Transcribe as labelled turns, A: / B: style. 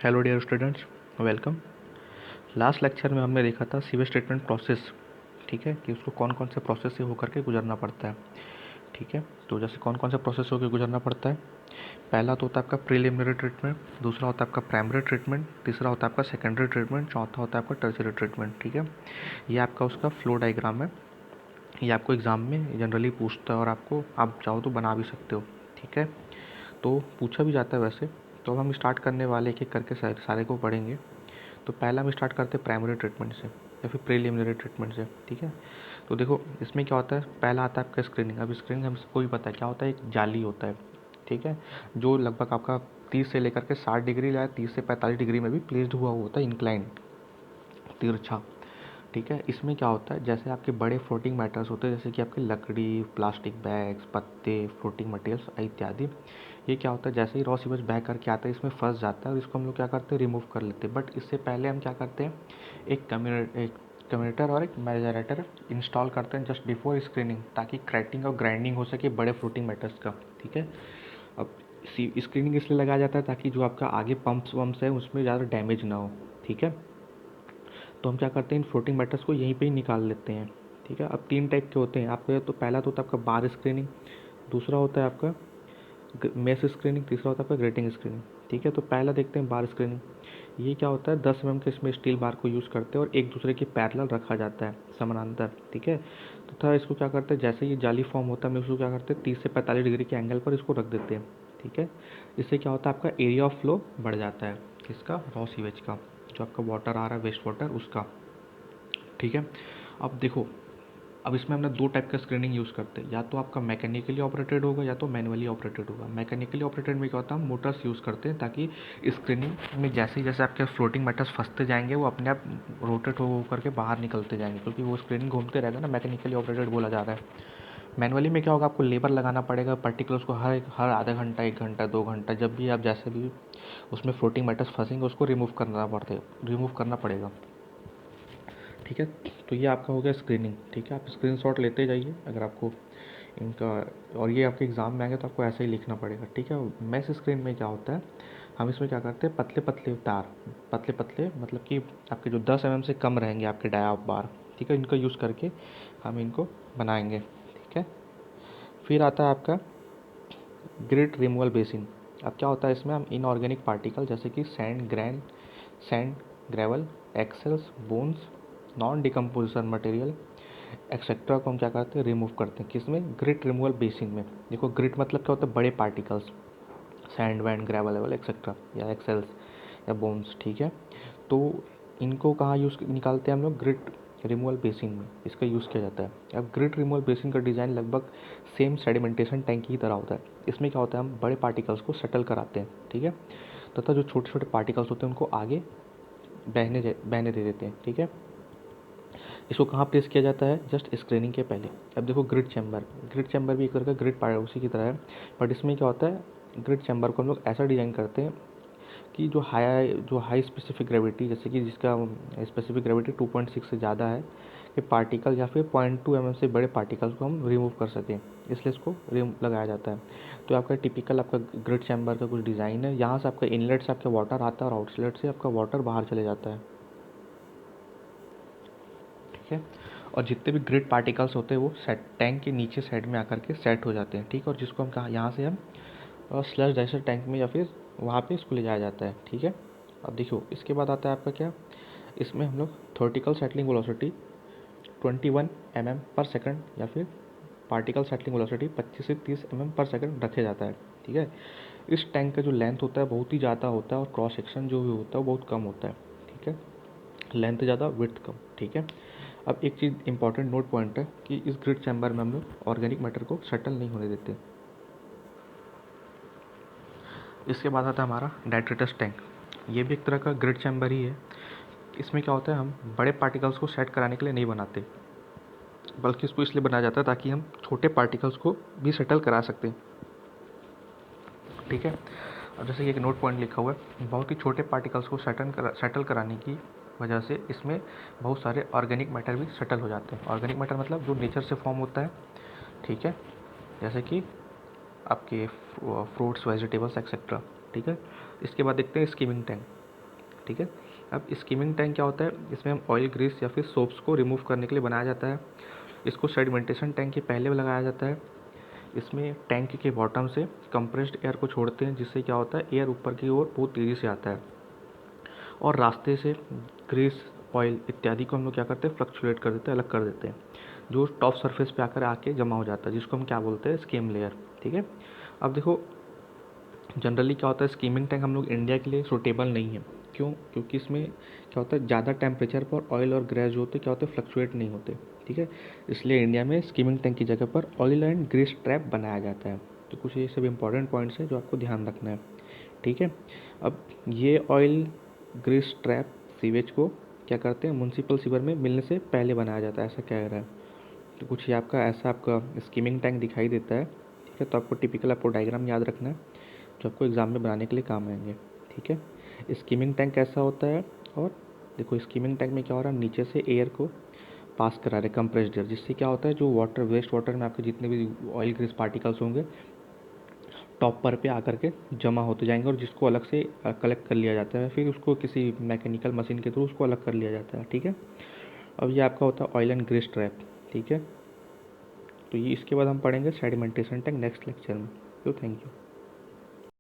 A: Hello dear students, welcome. Last lecture में हमने देखा था सीवेज ट्रीटमेंट प्रोसेस। ठीक है, कि उसको कौन कौन से प्रोसेस से होकर के गुजरना पड़ता है। ठीक है, तो जैसे कौन कौन से प्रोसेस होकर गुजरना पड़ता है। पहला तो होता है आपका प्रीलिमिनरी ट्रीटमेंट, दूसरा होता है आपका प्राइमरी ट्रीटमेंट, तीसरा होता है आपका सेकेंडरी ट्रीटमेंट, चौथा होता है आपका टर्शियरी ट्रीटमेंट। ठीक है, ये आपका उसका फ्लो डायग्राम है। ये आपको एग्ज़ाम में जनरली पूछता है और आपको आप चाहो तो बना भी सकते हो। ठीक है, तो पूछा भी जाता है वैसे। तो अब हम स्टार्ट करने वाले एक एक करके सारे को पढ़ेंगे। तो पहला हम स्टार्ट करते हैं प्राइमरी ट्रीटमेंट से या फिर प्रीलिमिनरी ट्रीटमेंट से। ठीक है, तो देखो इसमें क्या होता है। पहला आता है आपका स्क्रीनिंग। अब स्क्रीनिंग हम सबको भी पता है क्या होता है, एक जाली होता है। ठीक है, जो लगभग आपका 30 से लेकर के 60 डिग्री या 30 से 45 डिग्री में भी प्लेस्ड हुआ होता है, इंक्लाइन, तिरछा। ठीक है, इसमें क्या होता है, जैसे आपके बड़े फ्लोटिंग मैटर्स होते हैं, जैसे कि आपकी लकड़ी, प्लास्टिक बैग्स, पत्ते, फ्लोटिंग मटेरियल्स इत्यादि। ये क्या होता है, जैसे ही रॉ सीवेज बैक करके आता है इसमें फंस जाता है और इसको हम लोग क्या करते हैं, रिमूव कर लेते हैं। बट इससे पहले हम क्या करते हैं, एक कम्यूटेटर और एक मेजरेटर इंस्टॉल करते हैं जस्ट बिफोर स्क्रीनिंग, ताकि क्रैटिंग और ग्राइंडिंग हो सके बड़े फ्लोटिंग मैटर्स का। ठीक है, अब स्क्रीनिंग इसलिए लगाया जाता है ताकि जो आपका आगे पंप्स वम्प्स है उसमें ज़्यादा डैमेज ना हो। ठीक है, तो हम क्या करते हैं, इन फ्लोटिंग मैटर्स को यहीं पे ही निकाल लेते हैं। ठीक है, अब 3 टाइप के होते हैं आपके। तो पहला तो होता है आपका बार स्क्रीनिंग, दूसरा होता है आपका मेस स्क्रीनिंग, तीसरा होता है आपका ग्रेटिंग स्क्रीनिंग। ठीक है, तो पहला देखते हैं बार स्क्रीनिंग। ये क्या होता है, 10 mm के इसमें स्टील बार को यूज़ करते हैं और एक दूसरे के पैरेलल रखा जाता है, समानांतर। ठीक है, तो था इसको क्या करते हैं, जैसे ये जाली फॉर्म होता है हम इसको क्या करते हैं, 30 से 45 डिग्री के एंगल पर इसको रख देते हैं। ठीक है, इससे क्या होता है, आपका एरिया ऑफ फ्लो बढ़ जाता है, किसका, रॉ सीवेज का, जो आपका वाटर आ रहा है वेस्ट वाटर उसका। ठीक है, अब देखो, अब इसमें हमने 2 टाइप का स्क्रीनिंग यूज़ करते हैं, या तो आपका मैकेनिकली ऑपरेटेड होगा या तो मैनुअली ऑपरेटेड होगा। मैकेनिकली ऑपरेटेड में क्या होता है, हम मोटर्स यूज़ करते हैं ताकि स्क्रीनिंग में जैसे ही जैसे आपके फ्लोटिंग मैटर्स फंसते जाएंगे वो अपने आप रोटेट हो करके बाहर निकलते जाएंगे, क्योंकि वो स्क्रीनिंग घूमते रहेगा ना, मैकेनिकली ऑपरेटेड बोला जा रहा है। मैनुअली में क्या होगा, आपको लेबर लगाना पड़ेगा पर्टिकुलर, उसको हर आधा घंटा, 1 घंटा, 2 घंटा, जब भी आप जैसे भी उसमें फ्लोटिंग मैटर्स फंसेंगे उसको रिमूव करना पड़ेगा। ठीक है, तो ये आपका हो गया स्क्रीनिंग। ठीक है, आप स्क्रीनशॉट लेते जाइए अगर आपको इनका, और ये आपके एग्ज़ाम में आएंगे तो आपको ऐसे ही लिखना पड़ेगा। ठीक है, मैस स्क्रीन में क्या होता है, हम इसमें क्या करते हैं, पतले पतले तार, पतले पतले मतलब कि आपके जो 10 mm से कम रहेंगे आपके डाया बार। ठीक है, इनका यूज़ करके हम इनको बनाएंगे। ठीक है, फिर आता है आपका ग्रिड रिमूवल बेसिन। अब क्या होता है, इसमें हम इनऑर्गेनिक पार्टिकल जैसे कि sand, gravel, axles, bones, non decomposition material etcetera को हम क्या करते हैं, रिमूव करते हैं, किसमें, ग्रिट रिमूवल बेसिन में। देखो ग्रिट मतलब क्या होता है, बड़े particles, sand wand gravel Wavell etcetera, या एक्सेल्स या बोन्स। ठीक है, तो इनको कहाँ यूज़ निकालते हैं हम लोग, ग्रिट रिमूवल बेसिन में इसका यूज़ किया जाता है। अब ग्रिट रिमूवल बेसिन का डिज़ाइन लगभग सेम सेडिमेंटेशन टैंक की तरह होता है। इसमें क्या होता है, हम बड़े पार्टिकल्स को सेटल कराते हैं। ठीक है, तथा जो छोटे छोटे पार्टिकल्स होते हैं उनको आगे बहने दे देते हैं। ठीक है, इसको कहाँ प्लेस किया जाता है, जस्ट स्क्रीनिंग के पहले। अब देखो ग्रिड चैम्बर भी एक तरह का ग्रिड पार्ट उसी की तरह है, बट इसमें क्या होता है, ग्रिड चैम्बर को हम लोग ऐसा डिज़ाइन करते हैं कि जो हाई स्पेसिफिक ग्रेविटी, जैसे कि जिसका स्पेसिफिक ग्रेविटी 2.6 से ज़्यादा है, कि पार्टिकल या फिर 0.2 mm से बड़े पार्टिकल्स को हम रिमूव कर सकें, इसलिए इसको लगाया जाता है। तो आपका टिपिकल आपका ग्रिड चैम्बर का कुछ डिज़ाइन है। यहाँ से आपका इनलेट से आपका वाटर आता है और आउटलेट से आपका वाटर बाहर चले जाता है। ठीक है, और जितने भी ग्रिड पार्टिकल्स होते हैं वो सेट टैंक के नीचे साइड में आकर के सेट हो जाते हैं। ठीक है, और जिसको हम कहाँ, यहाँ से हम स्लश डाइसर टैंक में या फिर वहाँ पे इसको ले जाया जाता है। ठीक है, अब देखो इसके बाद आता है आपका क्या, इसमें हम लोग थर्टिकल सेटलिंग वेलोसिटी 21 mm/सेकंड या फिर पार्टिकल सेटलिंग वेलोसिटी 25 से 30 mm/सेकंड रखे जाता है। ठीक है, इस टैंक का जो लेंथ होता है बहुत ही ज़्यादा होता है और क्रॉस सेक्शन जो भी होता है वो बहुत कम होता है। ठीक है, लेंथ ज़्यादा विड्थ कम। ठीक है, अब एक चीज़ इंपॉर्टेंट नोट पॉइंट है कि इस ग्रिड चैम्बर में हम लोग ऑर्गेनिक मैटर को सेटल नहीं होने देते। इसके बाद आता है हमारा डाइट्रेटस टैंक। ये भी एक तरह का ग्रिड चैम्बर ही है। इसमें क्या होता है, हम बड़े पार्टिकल्स को सेट कराने के लिए नहीं बनाते, बल्कि इसको इसलिए बनाया जाता है ताकि हम छोटे पार्टिकल्स को भी सेटल करा सकते हैं। ठीक है, अब जैसे कि एक नोट पॉइंट लिखा हुआ है, बहुत ही छोटे पार्टिकल्स को सेटल कराने की वजह से इसमें बहुत सारे ऑर्गेनिक मैटर भी सेटल हो जाते हैं। ऑर्गेनिक मैटर मतलब जो नेचर से फॉर्म होता है। ठीक है, जैसे कि आपके फ्रूट्स, वेजिटेबल्स एक्सेट्रा। ठीक है, इसके बाद देखते हैं स्कीमिंग टैंक। ठीक है। अब स्कीमिंग टैंक क्या होता है, इसमें हम ऑयल, ग्रीस या फिर सोप्स को रिमूव करने के लिए बनाया जाता है। इसको सेडिमेंटेशन टैंक के पहले लगाया जाता है। इसमें टैंक के बॉटम से कंप्रेस्ड एयर को छोड़ते हैं, जिससे क्या होता है एयर ऊपर की ओर बहुत तेज़ी से आता है, और रास्ते से ग्रीस, ऑयल इत्यादि को हम लोग क्या करते हैं, फ्लक्चुएट कर देते हैं, अलग कर देते हैं, जो टॉप सरफेस पे आकर आके जमा हो जाता है, जिसको हम क्या बोलते हैं, स्कीम लेयर। ठीक है। अब देखो जनरली क्या होता है, स्कीमिंग टैंक हम लोग इंडिया के लिए सूटेबल नहीं है। क्यों? क्योंकि इसमें क्या होता है, ज़्यादा टेम्परेचर पर ऑयल और गैस जो होते क्या होते, फ्लक्चुएट नहीं होते। ठीक है। इसलिए इंडिया में स्कीमिंग टैंक की जगह पर ऑयल एंड ग्रीस ट्रैप बनाया जाता है। तो कुछ ये सब इंपॉर्टेंट पॉइंट्स हैं जो आपको ध्यान रखना है। ठीक है। अब ये ऑयल ग्रीस ट्रैप सीवेज को क्या करते हैं, म्युनिसिपल सीवर में मिलने से पहले बनाया जाता है, ऐसा कह रहा है। तो कुछ ये आपका ऐसा आपका स्कीमिंग टैंक दिखाई देता है। ठीक है। तो आपको टिपिकल आपको डायग्राम याद रखना है, जो आपको एग्ज़ाम में बनाने के लिए काम आएंगे। ठीक है। स्कीमिंग टैंक कैसा होता है, और देखो स्कीमिंग टैंक में क्या हो रहा है, नीचे से एयर को पास करा रहे कंप्रेस्ड एयर, जिससे क्या होता है जो वाटर, वेस्ट वाटर में आपके जितने भी ऑयल ग्रीस पार्टिकल्स होंगे टॉपर पे आकर के जमा होते जाएंगे, और जिसको अलग से कलेक्ट कर लिया जाता है, फिर उसको किसी मैकेनिकल मशीन के थ्रू उसको अलग कर लिया जाता है। ठीक है। अब ये आपका होता है ऑयल एंड ग्रीस ट्रैप। ठीक है। तो ये इसके बाद हम पढ़ेंगे सेडिमेंटेशन टैंक नेक्स्ट लेक्चर में। तो थैंक यू।